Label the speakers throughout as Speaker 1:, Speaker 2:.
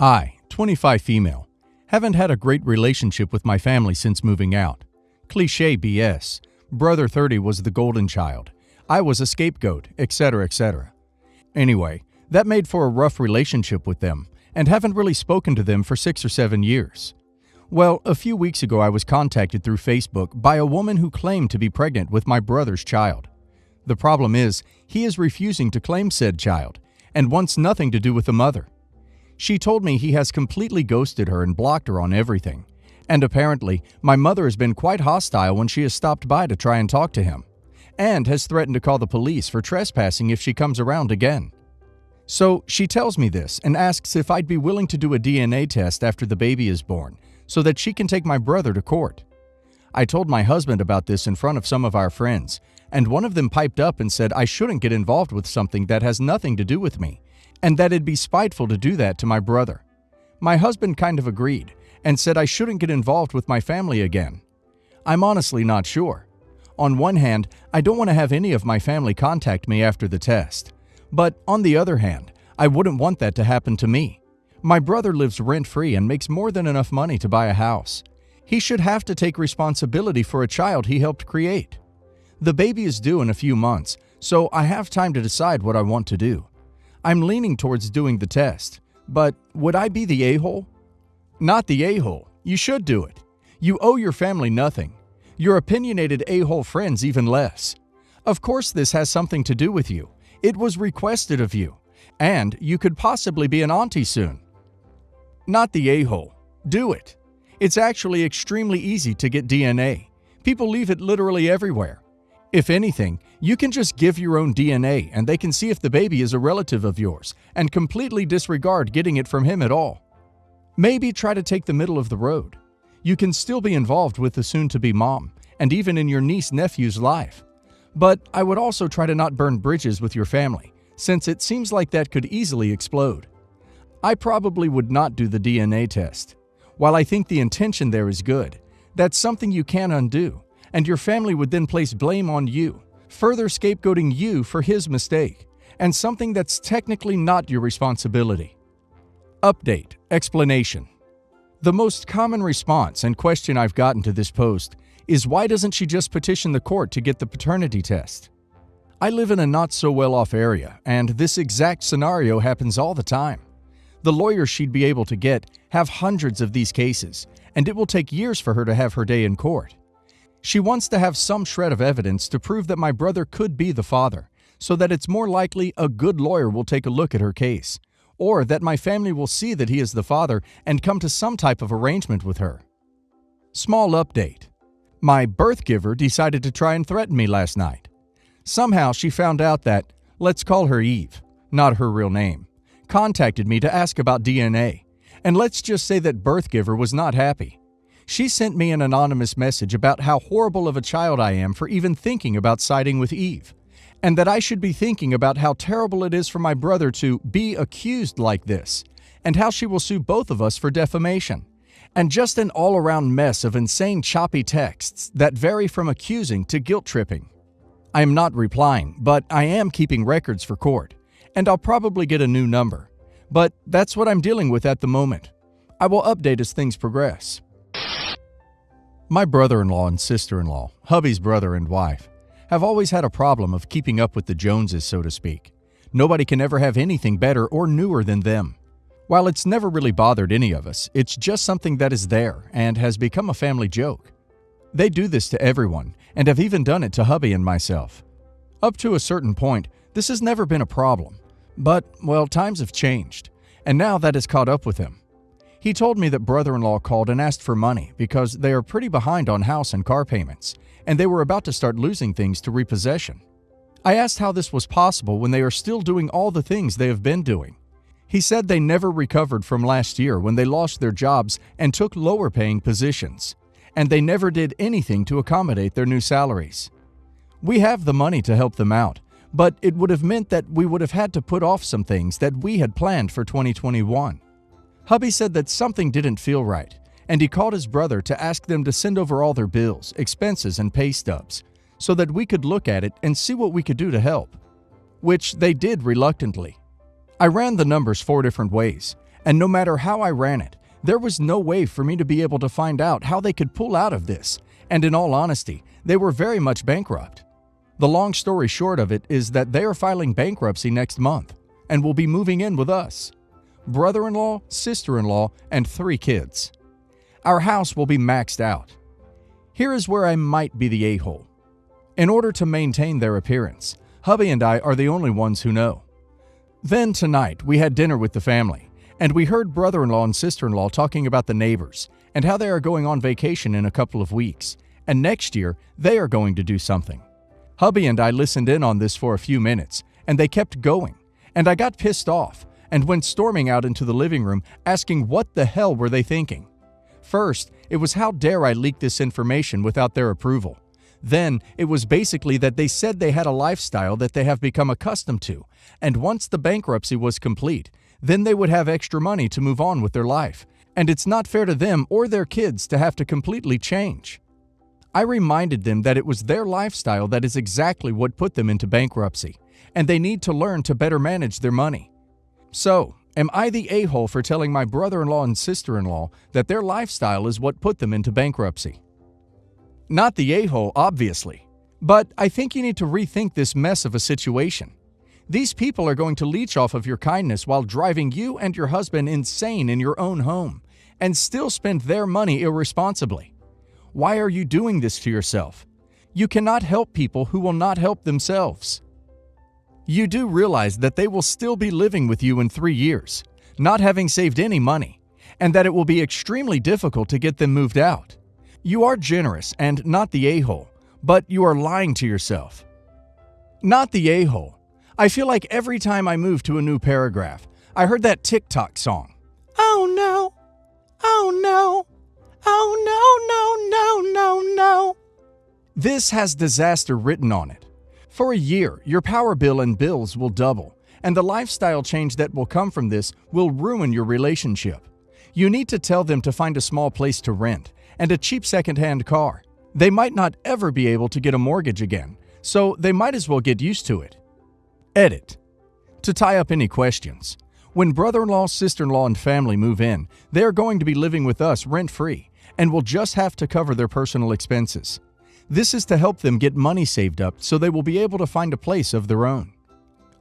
Speaker 1: I, 25 female, haven't had a great relationship with my family since moving out. Cliché BS. Brother 30 was the golden child. I was a scapegoat, etc., etc. Anyway, that made for a rough relationship with them, and haven't really spoken to them for 6 or 7 years. Well, a few weeks ago I was contacted through Facebook by a woman who claimed to be pregnant with my brother's child. The problem is, he is refusing to claim said child, and wants nothing to do with the mother. She told me he has completely ghosted her and blocked her on everything, and apparently my mother has been quite hostile when she has stopped by to try and talk to him, and has threatened to call the police for trespassing if she comes around again. So she tells me this and asks if I'd be willing to do a DNA test after the baby is born, so that she can take my brother to court. I told my husband about this in front of some of our friends, and one of them piped up and said I shouldn't get involved with something that has nothing to do with me, and that it'd be spiteful to do that to my brother. My husband kind of agreed, and said I shouldn't get involved with my family again. I'm honestly not sure. On one hand, I don't want to have any of my family contact me after the test. But on the other hand, I wouldn't want that to happen to me. My brother lives rent-free and makes more than enough money to buy a house. He should have to take responsibility for a child he helped create. The baby is due in a few months, so I have time to decide what I want to do. I'm leaning towards doing the test, but would I be the a-hole? Not the a-hole. You should do it. You owe your family nothing. Your opinionated a-hole friends even less. Of course this has something to do with you. It was requested of you, and you could possibly be an auntie soon. Not the a-hole. Do it. It's actually extremely easy to get DNA. People leave it literally everywhere. If anything, you can just give your own DNA and they can see if the baby is a relative of yours and completely disregard getting it from him at all. Maybe try to take the middle of the road. You can still be involved with the soon-to-be mom and even in your niece-nephew's life. But I would also try to not burn bridges with your family, since it seems like that could easily explode. I probably would not do the DNA test. While I think the intention there is good, that's something you can undo, and your family would then place blame on you, further scapegoating you for his mistake, and something that's technically not your responsibility. Update. Explanation. The most common response and question I've gotten to this post is why doesn't she just petition the court to get the paternity test? I live in a not-so-well-off area, and this exact scenario happens all the time. The lawyers she'd be able to get have hundreds of these cases, and it will take years for her to have her day in court. She wants to have some shred of evidence to prove that my brother could be the father, so that it's more likely a good lawyer will take a look at her case, or that my family will see that he is the father and come to some type of arrangement with her. Small update. My birth giver decided to try and threaten me last night. Somehow she found out that, let's call her Eve, not her real name, contacted me to ask about DNA, and let's just say that birth giver was not happy. She sent me an anonymous message about how horrible of a child I am for even thinking about siding with Eve, and that I should be thinking about how terrible it is for my brother to be accused like this, and how she will sue both of us for defamation, and just an all-around mess of insane choppy texts that vary from accusing to guilt-tripping. I am not replying, but I am keeping records for court, and I'll probably get a new number. But that's what I'm dealing with at the moment. I will update as things progress. My brother-in-law and sister-in-law, hubby's brother and wife, have always had a problem of keeping up with the Joneses, so to speak. Nobody can ever have anything better or newer than them. While it's never really bothered any of us, it's just something that is there and has become a family joke. They do this to everyone, and have even done it to hubby and myself. Up to a certain point, this has never been a problem. But, well, times have changed, and now that has caught up with him. He told me that brother-in-law called and asked for money because they are pretty behind on house and car payments, and they were about to start losing things to repossession. I asked how this was possible when they are still doing all the things they have been doing. He said they never recovered from last year when they lost their jobs and took lower-paying positions, and they never did anything to accommodate their new salaries. We have the money to help them out, but it would have meant that we would have had to put off some things that we had planned for 2021. Hubby said that something didn't feel right, and he called his brother to ask them to send over all their bills, expenses, and pay stubs, so that we could look at it and see what we could do to help, which they did reluctantly. I ran the numbers 4 different ways, And no matter how I ran it, there was no way for me to be able to find out how they could pull out of this, and in all honesty, they were very much bankrupt. The long story short of it is that they are filing bankruptcy next month and will be moving in with us. Brother-in-law, sister-in-law, and 3 kids. Our house will be maxed out. Here is where I might be the a-hole. In order to maintain their appearance, hubby and I are the only ones who know. Then tonight, we had dinner with the family, and we heard brother-in-law and sister-in-law talking about the neighbors and how they are going on vacation in a couple of weeks, and next year they are going to do something. Hubby and I listened in on this for a few minutes, and they kept going, and I got pissed off and went storming out into the living room asking what the hell were they thinking. First, it was how dare I leak this information without their approval. Then, it was basically that they said they had a lifestyle that they have become accustomed to, and once the bankruptcy was complete, then they would have extra money to move on with their life, and it's not fair to them or their kids to have to completely change. I reminded them that it was their lifestyle that is exactly what put them into bankruptcy, and they need to learn to better manage their money. So, am I the a-hole for telling my brother-in-law and sister-in-law that their lifestyle is what put them into bankruptcy? Not the a-hole, obviously, but I think you need to rethink this mess of a situation. These people are going to leech off of your kindness while driving you and your husband insane in your own home, and still spend their money irresponsibly. Why are you doing this to yourself? You cannot help people who will not help themselves. You do realize that they will still be living with you in 3 years, not having saved any money, and that it will be extremely difficult to get them moved out. You are generous and not the a-hole, but you are lying to yourself. Not the a-hole. I feel like every time I move to a new paragraph, I heard that TikTok song. Oh no, oh no, oh no, no, no, no, no. This has disaster written on it. For a year, your power bill and bills will double, and the lifestyle change that will come from this will ruin your relationship. You need to tell them to find a small place to rent and a cheap second-hand car. They might not ever be able to get a mortgage again, so they might as well get used to it. Edit. To tie up any questions, when brother-in-law, sister-in-law, and family move in, they are going to be living with us rent-free and will just have to cover their personal expenses. This is to help them get money saved up so they will be able to find a place of their own.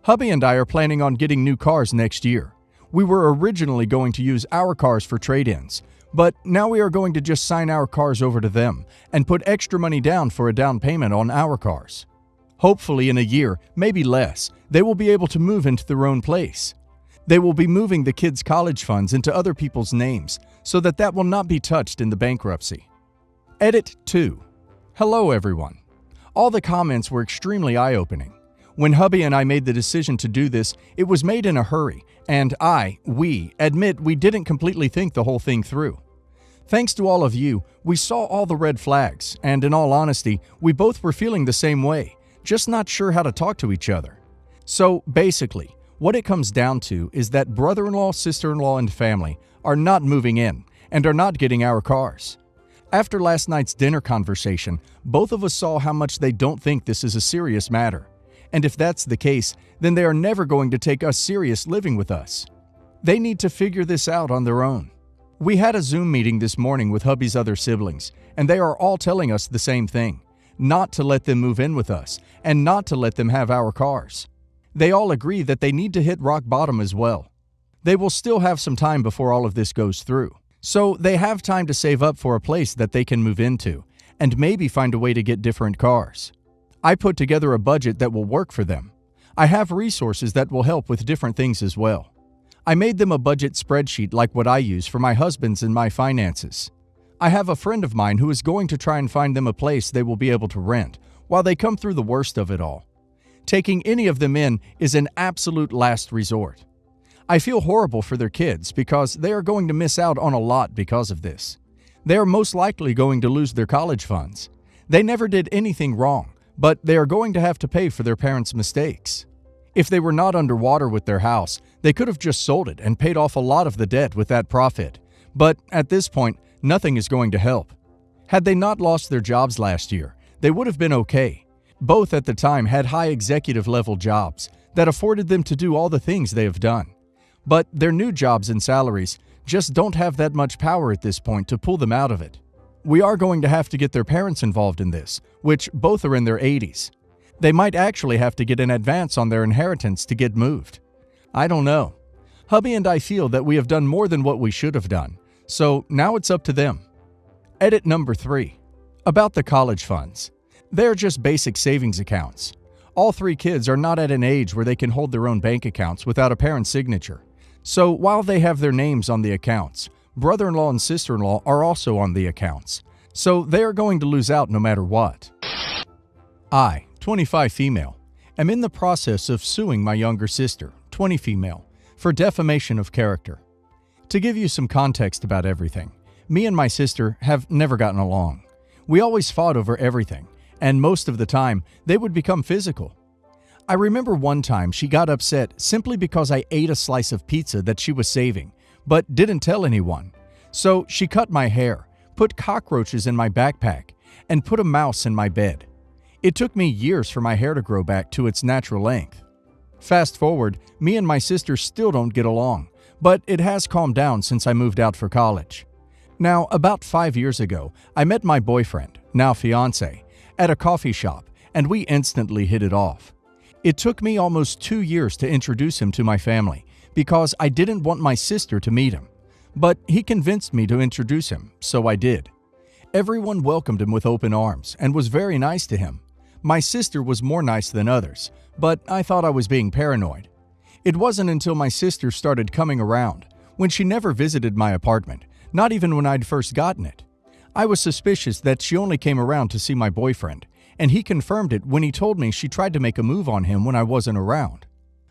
Speaker 1: Hubby and I are planning on getting new cars next year. We were originally going to use our cars for trade-ins, but now we are going to just sign our cars over to them and put extra money down for a down payment on our cars. Hopefully in a year, maybe less, they will be able to move into their own place. They will be moving the kids' college funds into other people's names so that will not be touched in the bankruptcy. Edit 2. Hello everyone. All the comments were extremely eye-opening. When hubby and I made the decision to do this, it was made in a hurry, and we admit we didn't completely think the whole thing through. Thanks to all of you, we saw all the red flags, and in all honesty, we both were feeling the same way, just not sure how to talk to each other. So basically, what it comes down to is that brother-in-law, sister-in-law, and family are not moving in and are not getting our cars. After last night's dinner conversation, both of us saw how much they don't think this is a serious matter. And if that's the case, then they are never going to take us serious living with us. They need to figure this out on their own. We had a Zoom meeting this morning with hubby's other siblings, and they are all telling us the same thing, not to let them move in with us, and not to let them have our cars. They all agree that they need to hit rock bottom as well. They will still have some time before all of this goes through, so they have time to save up for a place that they can move into, and maybe find a way to get different cars. I put together a budget that will work for them. I have resources that will help with different things as well. I made them a budget spreadsheet like what I use for my husband's and my finances. I have a friend of mine who is going to try and find them a place they will be able to rent while they come through the worst of it all. Taking any of them in is an absolute last resort. I feel horrible for their kids because they are going to miss out on a lot because of this. They are most likely going to lose their college funds. They never did anything wrong, but they are going to have to pay for their parents' mistakes. If they were not underwater with their house, they could have just sold it and paid off a lot of the debt with that profit. But at this point, nothing is going to help. Had they not lost their jobs last year, they would have been okay. Both at the time had high executive level jobs that afforded them to do all the things they have done. but their new jobs and salaries just don't have that much power at this point to pull them out of it. We are going to have to get their parents involved in this, which both are in their 80s. They might actually have to get an advance on their inheritance to get moved. I don't know. Hubby and I feel that we have done more than what we should have done, so now it's up to them. Edit number 3. About the college funds. They're just basic savings accounts. All 3 kids are not at an age where they can hold their own bank accounts without a parent's signature. So while they have their names on the accounts, brother-in-law and sister-in-law are also on the accounts. So they are going to lose out no matter what. I, 25 female, am in the process of suing my younger sister, 20 female, for defamation of character. To give you some context about everything, me and my sister have never gotten along. We always fought over everything, and most of the time, they would become physical. I remember one time she got upset simply because I ate a slice of pizza that she was saving, but didn't tell anyone. So she cut my hair, put cockroaches in my backpack, and put a mouse in my bed. It took me years for my hair to grow back to its natural length. Fast forward, me and my sister still don't get along, but it has calmed down since I moved out for college. Now, about 5 years ago, I met my boyfriend, now fiancé, at a coffee shop, and we instantly hit it off. It took me almost 2 years to introduce him to my family because I didn't want my sister to meet him. But he convinced me to introduce him, so I did. Everyone welcomed him with open arms and was very nice to him. My sister was more nice than others, but I thought I was being paranoid. It wasn't until my sister started coming around, when she never visited my apartment, not even when I'd first gotten it. I was suspicious that she only came around to see my boyfriend, and he confirmed it when he told me she tried to make a move on him when I wasn't around.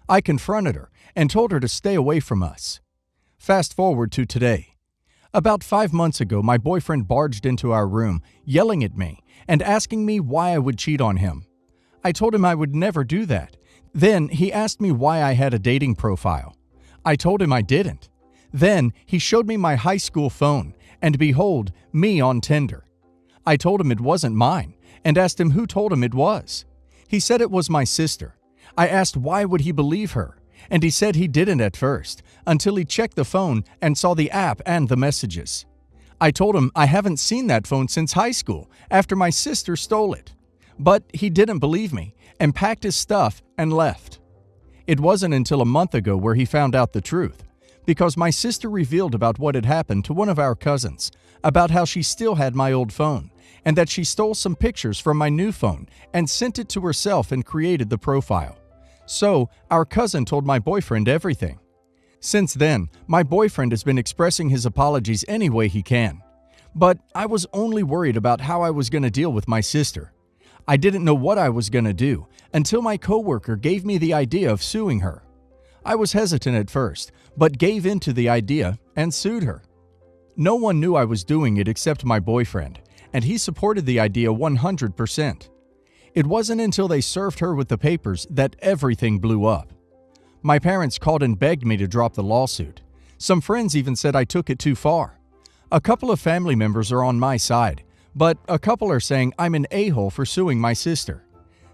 Speaker 1: I confronted her and told her to stay away from us. Fast forward to today. About 5 months ago, my boyfriend barged into our room, yelling at me and asking me why I would cheat on him. I told him I would never do that. Then he asked me why I had a dating profile. I told him I didn't. Then he showed me my high school phone, and behold, me on Tinder. I told him it wasn't mine, and asked him who told him it was. He said it was my sister. I asked why would he believe her, and he said he didn't at first, until he checked the phone and saw the app and the messages. I told him I haven't seen that phone since high school, after my sister stole it. But he didn't believe me, and packed his stuff and left. It wasn't until a month ago where he found out the truth, because my sister revealed about what had happened to one of our cousins, about how she still had my old phone, and that she stole some pictures from my new phone and sent it to herself and created the profile. So, our cousin told my boyfriend everything. Since then, my boyfriend has been expressing his apologies any way he can. But I was only worried about how I was going to deal with my sister. I didn't know what I was going to do until my coworker gave me the idea of suing her. I was hesitant at first, but gave in to the idea and sued her. No one knew I was doing it except my boyfriend, and he supported the idea 100%. It wasn't until they served her with the papers that everything blew up. My parents called and begged me to drop the lawsuit. Some friends even said I took it too far. A couple of family members are on my side, but a couple are saying I'm an a-hole for suing my sister.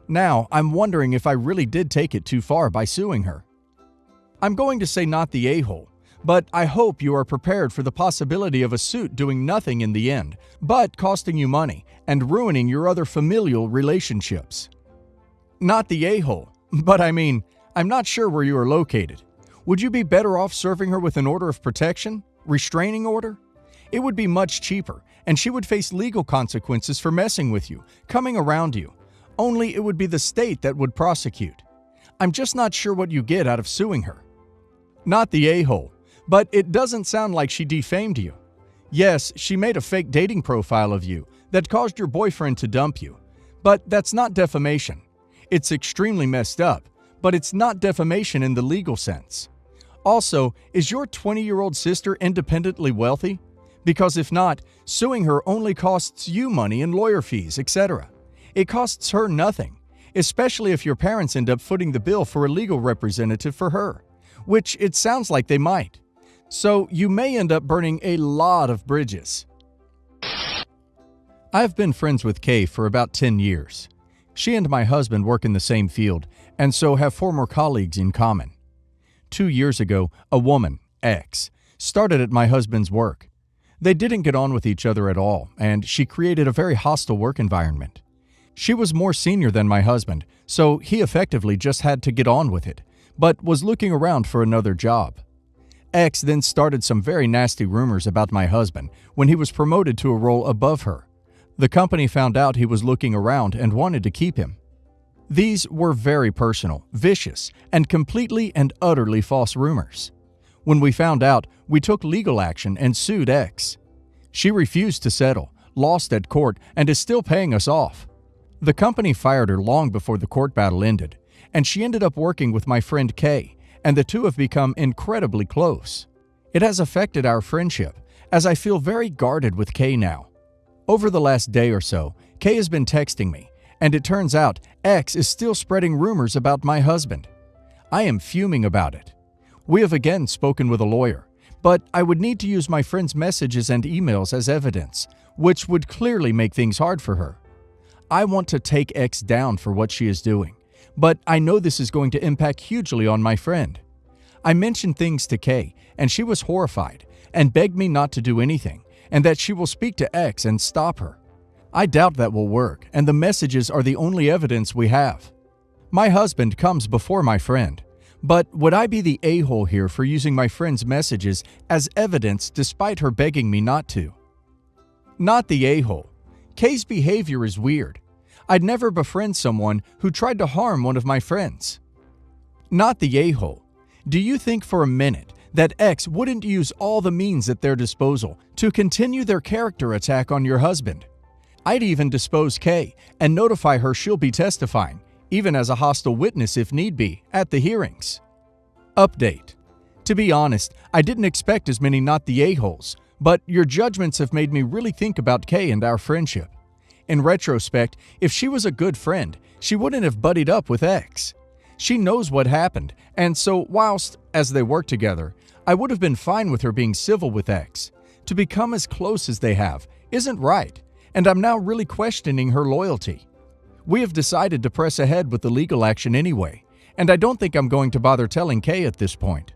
Speaker 1: Now, I'm wondering if I really did take it too far by suing her. I'm going to say not the a-hole, but I hope you are prepared for the possibility of a suit doing nothing in the end, but costing you money and ruining your other familial relationships. Not the a-hole, but I'm not sure where you are located. Would you be better off serving her with an order of protection? Restraining order? It would be much cheaper, and she would face legal consequences for messing with you, coming around you. Only it would be the state that would prosecute. I'm just not sure what you get out of suing her. Not the a-hole, but it doesn't sound like she defamed you. Yes, she made a fake dating profile of you that caused your boyfriend to dump you. But that's not defamation. It's extremely messed up, but it's not defamation in the legal sense. Also, is your 20-year-old sister independently wealthy? Because if not, suing her only costs you money in lawyer fees, etc. It costs her nothing, especially if your parents end up footing the bill for a legal representative for her, which it sounds like they might. So you may end up burning a lot of bridges. I've been friends with Kay for about 10 years. She and my husband work in the same field, and so have former colleagues in common. 2 years ago, a woman, X, started at my husband's work. They didn't get on with each other at all, and she created a very hostile work environment. She was more senior than my husband, so he effectively just had to get on with it, but was looking around for another job. X then started some very nasty rumors about my husband when he was promoted to a role above her. The company found out he was looking around and wanted to keep him. These were very personal, vicious, and completely and utterly false rumors. When we found out, we took legal action and sued X. She refused to settle, lost at court, and is still paying us off. The company fired her long before the court battle ended, and she ended up working with my friend Kay, and the two have become incredibly close. It has affected our friendship, as I feel very guarded with Kay now. Over the last day or so, Kay has been texting me, and it turns out X is still spreading rumors about my husband. I am fuming about it. We have again spoken with a lawyer, but I would need to use my friend's messages and emails as evidence, which would clearly make things hard for her. I want to take X down for what she is doing, but I know this is going to impact hugely on my friend. I mentioned things to Kay, and she was horrified and begged me not to do anything, and that she will speak to X and stop her. I doubt that will work, and the messages are the only evidence we have. My husband comes before my friend, but would I be the a-hole here for using my friend's messages as evidence despite her begging me not to? Not the a-hole. Kay's behavior is weird. I'd never befriend someone who tried to harm one of my friends. Not the a-hole. Do you think for a minute that X wouldn't use all the means at their disposal to continue their character attack on your husband? I'd even depose Kay and notify her she'll be testifying, even as a hostile witness if need be, at the hearings. Update. To be honest, I didn't expect as many not the a-holes, but your judgments have made me really think about Kay and our friendship. In retrospect, if she was a good friend, she wouldn't have buddied up with X. She knows what happened, and so whilst, as they work together, I would have been fine with her being civil with X. To become as close as they have isn't right, and I'm now really questioning her loyalty. We have decided to press ahead with the legal action anyway, and I don't think I'm going to bother telling Kay at this point.